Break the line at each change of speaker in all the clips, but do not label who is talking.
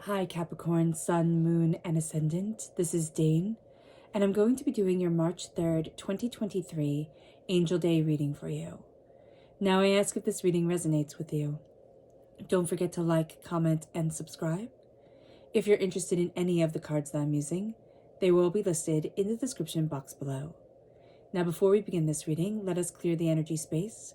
Hi Capricorn, Sun, Moon, and Ascendant. This is Dane, and I'm going to be doing your March 3rd, 2023 Angel Day reading for you. Now I ask if this reading resonates with you. Don't forget to like, comment, and subscribe. If you're interested in any of the cards that I'm using, they will be listed in the description box below. Now before we begin this reading, let us clear the energy space,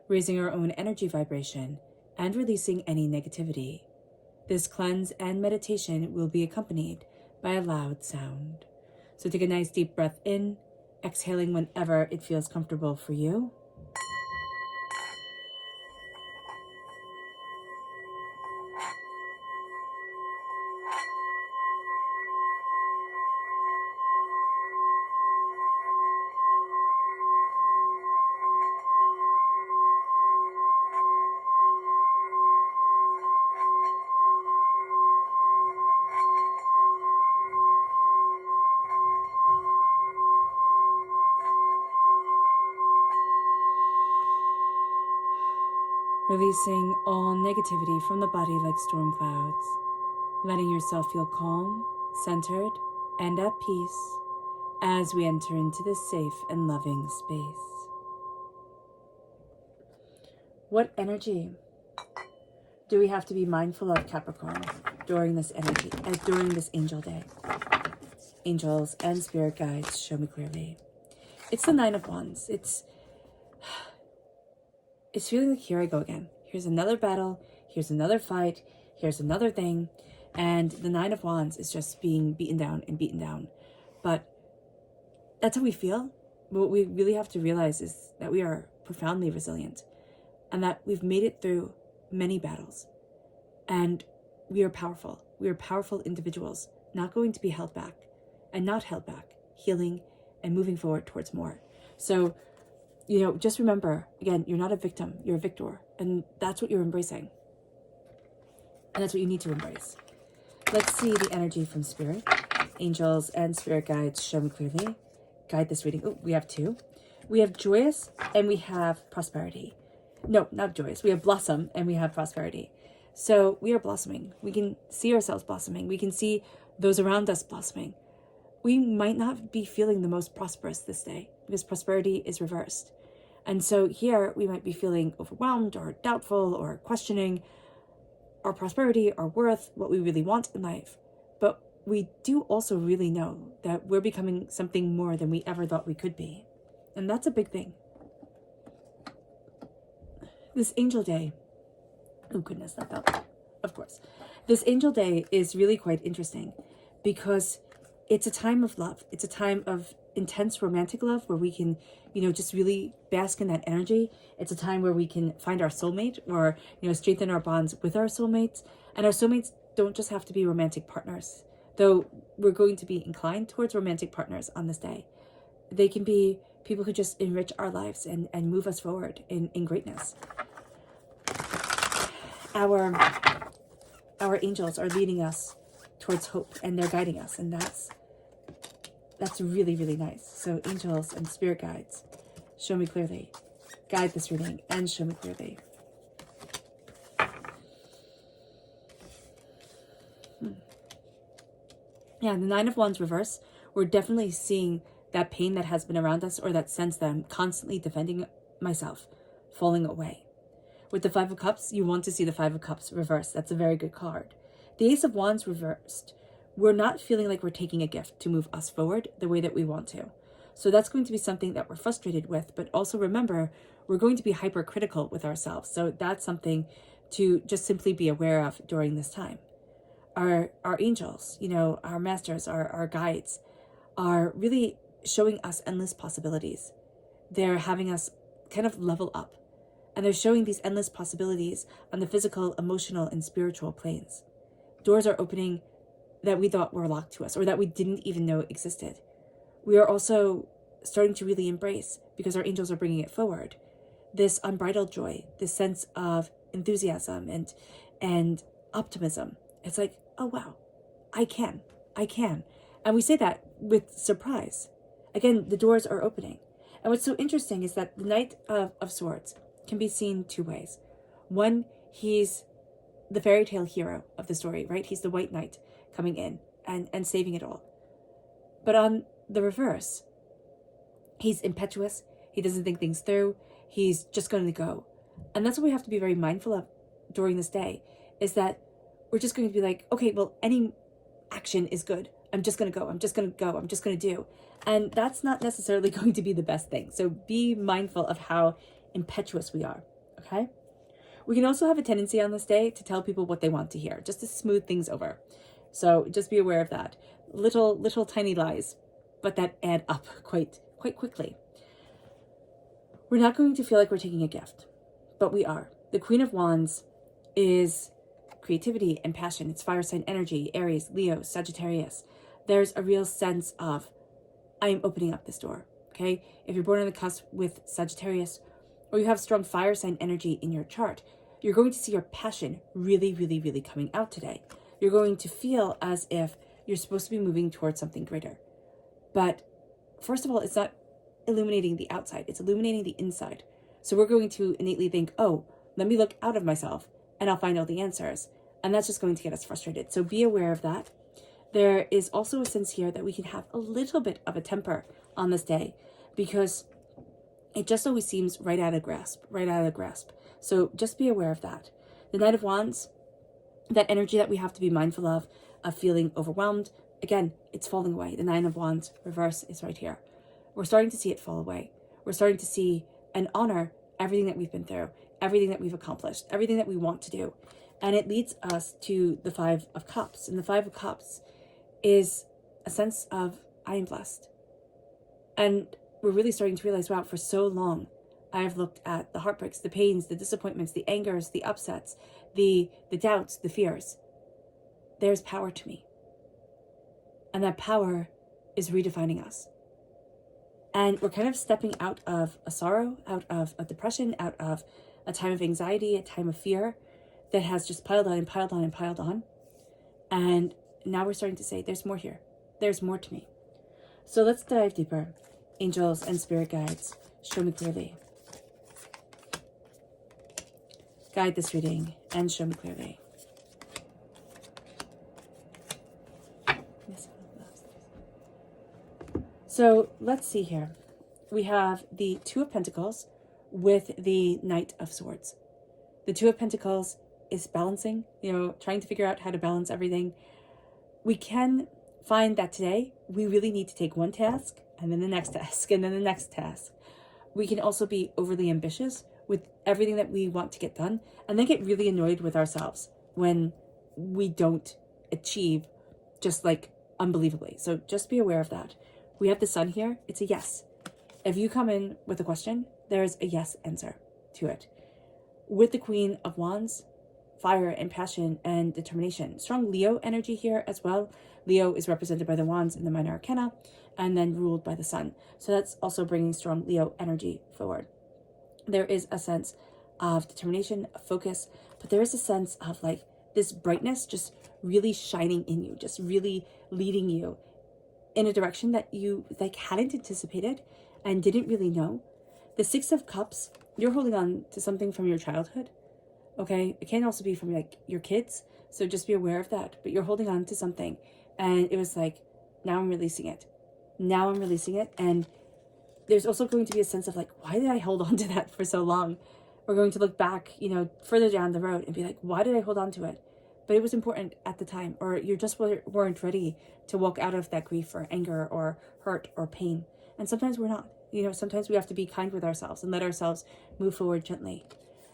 raising our own energy vibration and releasing any negativity. This cleanse and meditation will be accompanied by a loud sound. So take a nice deep breath in, exhaling whenever it feels comfortable for you. Releasing all negativity from the body like storm clouds, letting yourself feel calm, centered, and at peace as we enter into this safe and loving space. What energy do we have to be mindful of, Capricorn, during this Angel Day? Angels and spirit guides, show me clearly. It's the Nine of Wands. It's feeling like here I go again. Here's another battle. Here's another fight. Here's another thing. And the Nine of Wands is just being beaten down and beaten down. But that's how we feel. What we really have to realize is that we are profoundly resilient and that we've made it through many battles. And we are powerful. We are powerful individuals, not going to be held back and not held back, healing and moving forward towards more. So, just remember, again, you're not a victim, you're a victor. And that's what you're embracing. And that's what you need to embrace. Let's see the energy from Spirit. Angels and spirit guides, show me clearly. Guide this reading. Oh, we have two. We have joyous and we have prosperity. No, not joyous. We have blossom and we have prosperity. So we are blossoming. We can see ourselves blossoming. We can see those around us blossoming. We might not be feeling the most prosperous this day because prosperity is reversed. And so here we might be feeling overwhelmed or doubtful or questioning our prosperity, our worth, what we really want in life. But we do also really know that we're becoming something more than we ever thought we could be. And that's a big thing. This Angel Day, oh goodness, that felt, of course. This Angel Day is really quite interesting because it's a time of love. It's a time of intense romantic love where we can, just really bask in that energy. It's a time where we can find our soulmate or, strengthen our bonds with our soulmates. And our soulmates don't just have to be romantic partners, though we're going to be inclined towards romantic partners on this day. They can be people who just enrich our lives and move us forward in greatness. Our angels are leading us towards hope and they're guiding us, and that's really, really nice. So angels and spirit guides, show me clearly. Guide this reading and show me clearly. Yeah, the Nine of Wands reverse. We're definitely seeing that pain that has been around us, or that sense that I'm constantly defending myself, falling away. With the Five of Cups, you want to see the Five of Cups reversed. That's a very good card. The Ace of Wands reversed. We're not feeling like we're taking a gift to move us forward the way that we want to. So that's going to be something that we're frustrated with, but also remember, we're going to be hypercritical with ourselves. So that's something to just simply be aware of during this time. Our angels, our masters, our guides are really showing us endless possibilities. They're having us kind of level up, and they're showing these endless possibilities on the physical, emotional, and spiritual planes. Doors are opening that we thought were locked to us or that we didn't even know existed. We are also starting to really embrace, because our angels are bringing it forward, this unbridled joy, this sense of enthusiasm and optimism. It's like, oh wow, I can. And we say that with surprise. Again, the doors are opening. And what's so interesting is that the Knight of Swords can be seen two ways. One, he's the fairy tale hero of the story, right? He's the white knight coming in and saving it all. But on the reverse, he's impetuous. He doesn't think things through. He's just going to go. And that's what we have to be very mindful of during this day, is that we're just going to be like, okay, well, any action is good. I'm just going to go. I'm just going to go. I'm just going to do. And that's not necessarily going to be the best thing. So be mindful of how impetuous we are, okay? We can also have a tendency on this day to tell people what they want to hear, just to smooth things over. So just be aware of that. Little tiny lies, but that add up quite quickly. We're not going to feel like we're taking a gift, but we are. The Queen of Wands is creativity and passion. It's fire sign energy, Aries, Leo, Sagittarius. There's a real sense of, I am opening up this door, okay? If you're born on the cusp with Sagittarius, or you have strong fire sign energy in your chart, you're going to see your passion really, really, really coming out today. You're going to feel as if you're supposed to be moving towards something greater. But first of all, it's not illuminating the outside, it's illuminating the inside. So we're going to innately think, oh, let me look out of myself and I'll find all the answers. And that's just going to get us frustrated. So be aware of that. There is also a sense here that we can have a little bit of a temper on this day, because it just always seems right out of grasp. So just be aware of that. The Knight of Wands, that energy that we have to be mindful of feeling overwhelmed. Again, it's falling away. The Nine of Wands reverse is right here. We're starting to see it fall away. We're starting to see and honor everything that we've been through, everything that we've accomplished, everything that we want to do. And it leads us to the Five of Cups. And the Five of Cups is a sense of, I am blessed. And we're really starting to realize, wow, for so long, I've looked at the heartbreaks, the pains, the disappointments, the angers, the upsets, the doubts, the fears. There's power to me. And that power is redefining us. And we're kind of stepping out of a sorrow, out of a depression, out of a time of anxiety, a time of fear that has just piled on and piled on and piled on. And now we're starting to say, there's more here. There's more to me. So let's dive deeper. Angels and spirit guides, show me clearly. Guide this reading and show me clearly. So let's see here. We have the Two of Pentacles with the Knight of Swords. The Two of Pentacles is balancing, trying to figure out how to balance everything. We can find that today we really need to take one task and then the next task and then the next task. We can also be overly ambitious with everything that we want to get done and then get really annoyed with ourselves when we don't achieve just like unbelievably. So just be aware of that. We have the Sun here. It's a yes. If you come in with a question, there's a yes answer to it. With the Queen of Wands, fire and passion and determination. Strong Leo energy here as well. Leo is represented by the Wands in the Minor Arcana and then ruled by the Sun. So that's also bringing strong Leo energy forward. There is a sense of determination, of focus, but there is a sense of like this brightness just really shining in you, just really leading you in a direction that you like hadn't anticipated and didn't really know. The Six of Cups, you're holding on to something from your childhood. Okay, it can also be from like your kids. So just be aware of that. But you're holding on to something and it was like, now I'm releasing it. Now I'm releasing it. And there's also going to be a sense of like, why did I hold on to that for so long? We're going to look back, further down the road and be like, why did I hold on to it? But it was important at the time, or you just weren't ready to walk out of that grief or anger or hurt or pain. And sometimes we're not. Sometimes we have to be kind with ourselves and let ourselves move forward gently.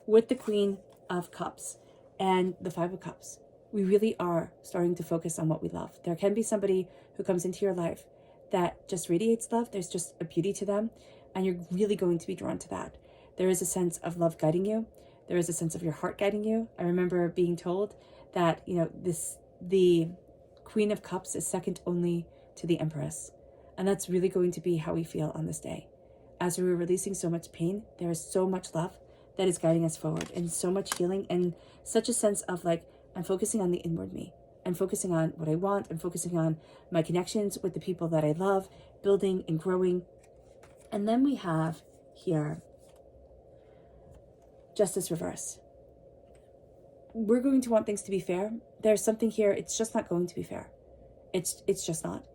With the Queen of Cups and the Five of Cups, we really are starting to focus on what we love. There can be somebody who comes into your life that just radiates love. There's just a beauty to them, and you're really going to be drawn to that. There is a sense of love guiding you. There is a sense of your heart guiding you. I remember being told that, the Queen of Cups is second only to the Empress. And that's really going to be how we feel on this day. As we're releasing so much pain, there is so much love that is guiding us forward, and so much healing, and such a sense of like, I'm focusing on the inward me. I'm focusing on what I want. I'm focusing on my connections with the people that I love, building and growing. And then we have here, Justice reverse. we're going to want things to be fair. There's something here, it's just not going to be fair. It's just not.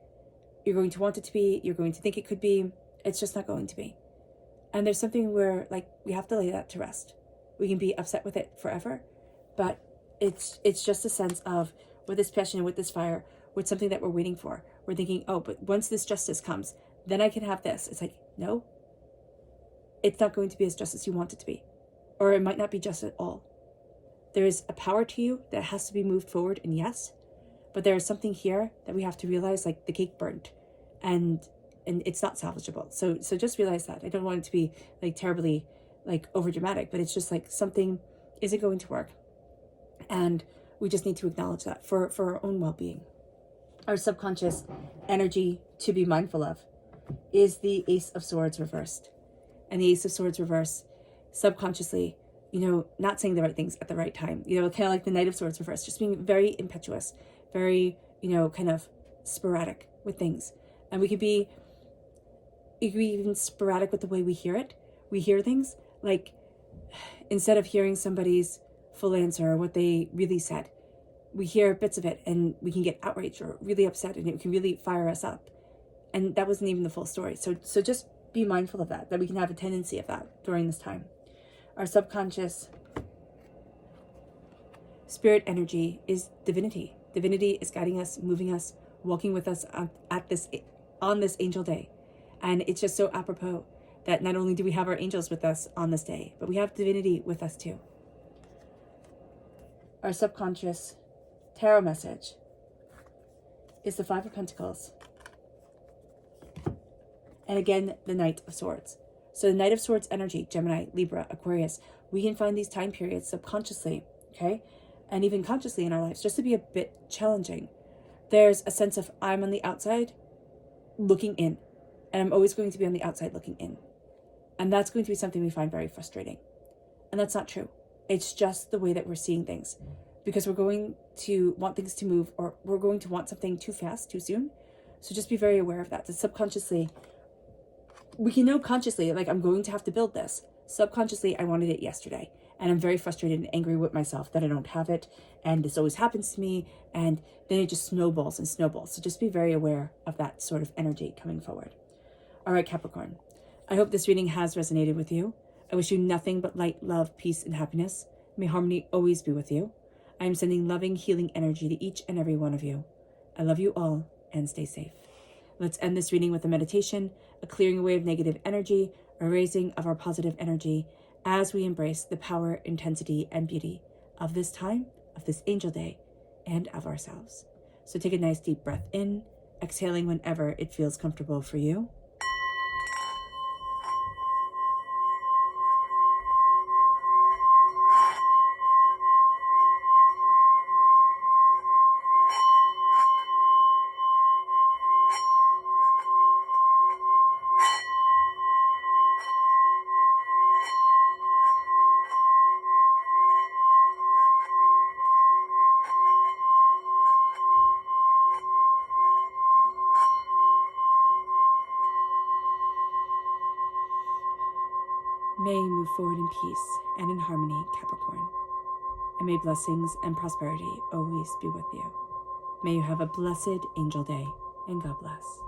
You're going to want it to be, you're going to think it could be, it's just not going to be. And there's something where, like, we have to lay that to rest. We can be upset with it forever, but it's just a sense of, with this passion and with this fire, with something that we're waiting for. We're thinking, oh, but once this justice comes, then I can have this. It's like, no, it's not going to be as just as you want it to be. Or it might not be just at all. There is a power to you that has to be moved forward, and yes, but there is something here that we have to realize, like the cake burnt, and it's not salvageable. So just realize that. I don't want it to be like terribly like over dramatic, but it's just like something isn't going to work. And we just need to acknowledge that for our own well-being. Our subconscious energy to be mindful of is the Ace of Swords reversed. And the Ace of Swords reversed, subconsciously, not saying the right things at the right time. Kind of like the Knight of Swords reversed, just being very impetuous, very, kind of sporadic with things. And it could be even sporadic with the way we hear it. We hear things like, instead of hearing somebody's full answer or what they really said, we hear bits of it and we can get outraged or really upset, and it can really fire us up. And that wasn't even the full story. So just be mindful of that we can have a tendency of that during this time. Our subconscious spirit energy is divinity. Divinity is guiding us, moving us, walking with us on this angel day. And it's just so apropos that not only do we have our angels with us on this day, but we have divinity with us too. Our subconscious tarot message is the Five of Pentacles. And again, the Knight of Swords. So the Knight of Swords energy, Gemini, Libra, Aquarius, we can find these time periods subconsciously, okay? And even consciously in our lives, just to be a bit challenging. There's a sense of, I'm on the outside looking in. And I'm always going to be on the outside looking in. And that's going to be something we find very frustrating. And that's not true. It's just the way that we're seeing things. Because we're going to want things to move, or we're going to want something too fast, too soon. So just be very aware of that. That subconsciously, we can know consciously, like, I'm going to have to build this. Subconsciously, I wanted it yesterday. And I'm very frustrated and angry with myself that I don't have it. And this always happens to me. And then it just snowballs and snowballs. So just be very aware of that sort of energy coming forward. All right, Capricorn. I hope this reading has resonated with you. I wish you nothing but light, love, peace, and happiness. May harmony always be with you. I am sending loving, healing energy to each and every one of you. I love you all, and stay safe. Let's end this reading with a meditation, a clearing away of negative energy, a raising of our positive energy, as we embrace the power, intensity, and beauty of this time, of this angel day, and of ourselves. So take a nice deep breath in, exhaling whenever it feels comfortable for you. May you move forward in peace and in harmony, Capricorn. And may blessings and prosperity always be with you. May you have a blessed angel day, and God bless.